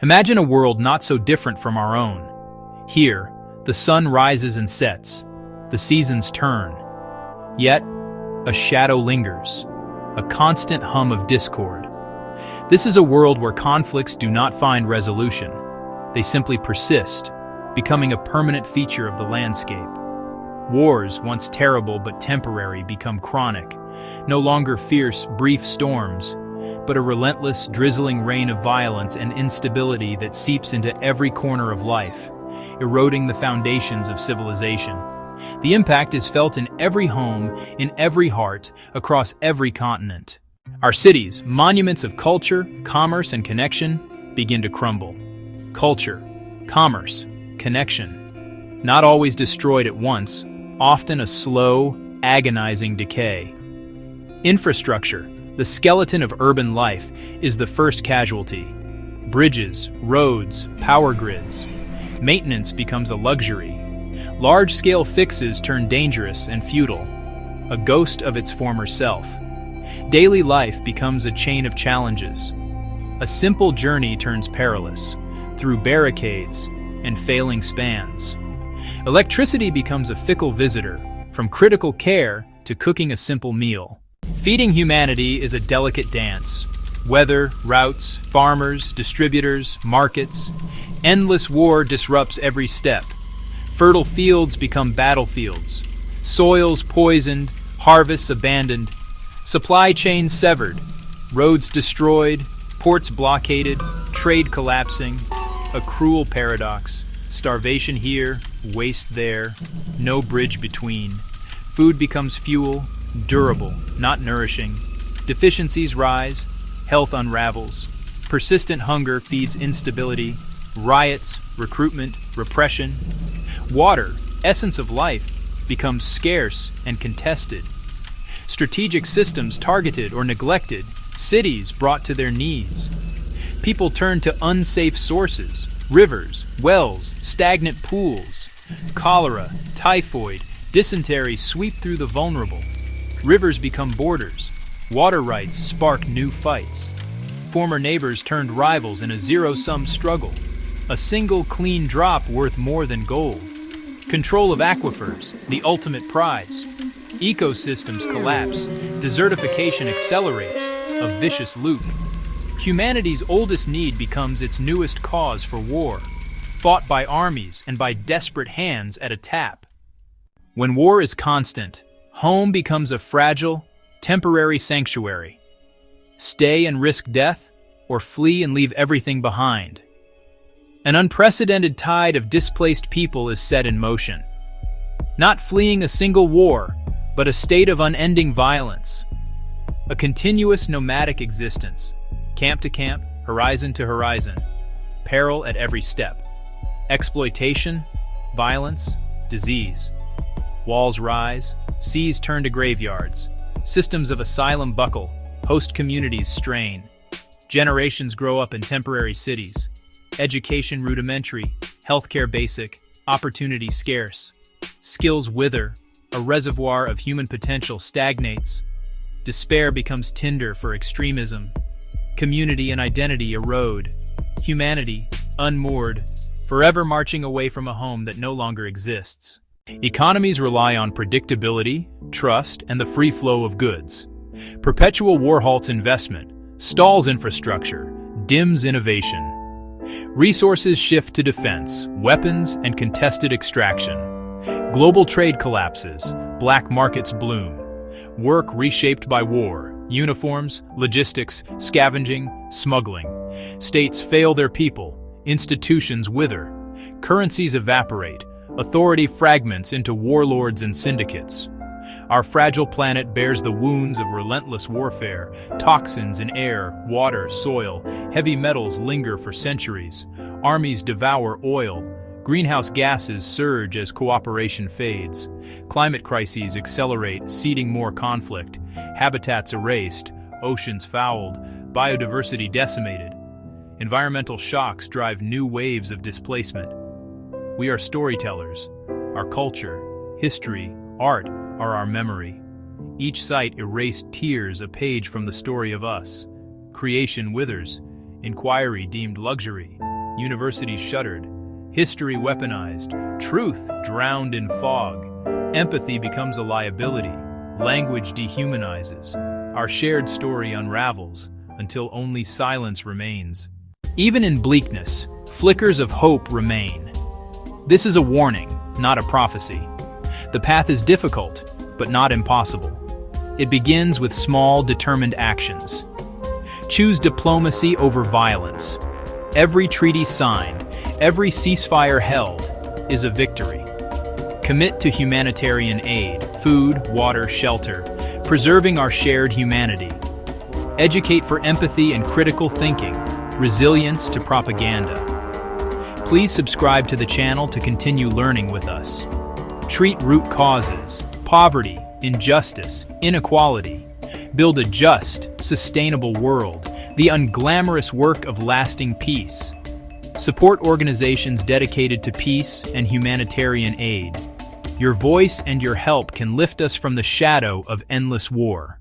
Imagine a world not so different from our own. Here, the sun rises and sets, the seasons turn. Yet, a shadow lingers, a constant hum of discord. This is a world where conflicts do not find resolution. They simply persist, becoming a permanent feature of the landscape. Wars, once terrible but temporary, become chronic, no longer fierce, brief storms, but a relentless, drizzling rain of violence and instability that seeps into every corner of life, eroding the foundations of civilization. The impact is felt in every home, in every heart, across every continent. Our cities, monuments of culture, commerce, and connection, begin to crumble. Culture, commerce, connection. Not always destroyed at once, often a slow, agonizing decay. Infrastructure, the skeleton of urban life, is the first casualty. Bridges, roads, power grids. Maintenance becomes a luxury. Large-scale fixes turn dangerous and futile, a ghost of its former self. Daily life becomes a chain of challenges. A simple journey turns perilous, through barricades and failing spans. Electricity becomes a fickle visitor, from critical care to cooking a simple meal. Feeding humanity is a delicate dance. Weather, routes, farmers, distributors, markets. Endless war disrupts every step. Fertile fields become battlefields. Soils poisoned, harvests abandoned. Supply chains severed. Roads destroyed, ports blockaded, trade collapsing. A cruel paradox. Starvation here, waste there, no bridge between. Food becomes fuel, durable, not nourishing. Deficiencies rise, health unravels. Persistent hunger feeds instability, riots, recruitment, repression. Water, essence of life, becomes scarce and contested. Strategic systems targeted or neglected, cities brought to their knees. People turn to unsafe sources, rivers, wells, stagnant pools. Cholera, typhoid, dysentery sweep through the vulnerable. Rivers become borders. Water rights spark new fights. Former neighbors turned rivals in a zero-sum struggle. A single clean drop worth more than gold. Control of aquifers, the ultimate prize. Ecosystems collapse. Desertification accelerates, a vicious loop. Humanity's oldest need becomes its newest cause for war, fought by armies and by desperate hands at a tap. When war is constant, home becomes a fragile, temporary sanctuary. Stay and risk death, or flee and leave everything behind. An unprecedented tide of displaced people is set in motion. Not fleeing a single war, but a state of unending violence. A continuous nomadic existence. Camp to camp, horizon to horizon. Peril at every step. Exploitation, violence, disease. Walls rise, seas turn to graveyards. Systems of asylum buckle, host communities strain. Generations grow up in temporary cities. Education rudimentary, healthcare basic, opportunity scarce. Skills wither, a reservoir of human potential stagnates. Despair becomes tinder for extremism. Community and identity erode. Humanity, unmoored, forever marching away from a home that no longer exists. Economies rely on predictability, trust, and the free flow of goods. Perpetual war halts investment, stalls infrastructure, dims innovation. Resources shift to defense, weapons, and contested extraction. Global trade collapses, black markets bloom. Work reshaped by war, uniforms, logistics, scavenging, smuggling. States fail their people, institutions wither. Currencies evaporate, authority fragments into warlords and syndicates. Our fragile planet bears the wounds of relentless warfare. Toxins in air, water, soil. Heavy metals linger for centuries. Armies devour oil. Greenhouse gases surge as cooperation fades. Climate crises accelerate, seeding more conflict. Habitats erased, oceans fouled, biodiversity decimated. Environmental shocks drive new waves of displacement. We are storytellers. Our culture, history, art are our memory. Each site erased tears a page from the story of us. Creation withers, Inquiry deemed luxury. Universities shuttered. History weaponized. Truth drowned in fog. Empathy becomes a liability. Language dehumanizes. Our shared story unravels until only silence remains. Even in bleakness, flickers of hope remain. This is a warning, not a prophecy. The path is difficult, but not impossible. It begins with small, determined actions. Choose diplomacy over violence. Every treaty signed, every ceasefire held, is a victory. Commit to humanitarian aid, food, water, shelter, preserving our shared humanity. Educate for empathy and critical thinking, resilience to propaganda. Please subscribe to the channel to continue learning with us. Treat root causes, poverty, injustice, inequality. Build a just, sustainable world, the unglamorous work of lasting peace. Support organizations dedicated to peace and humanitarian aid. Your voice and your help can lift us from the shadow of endless war.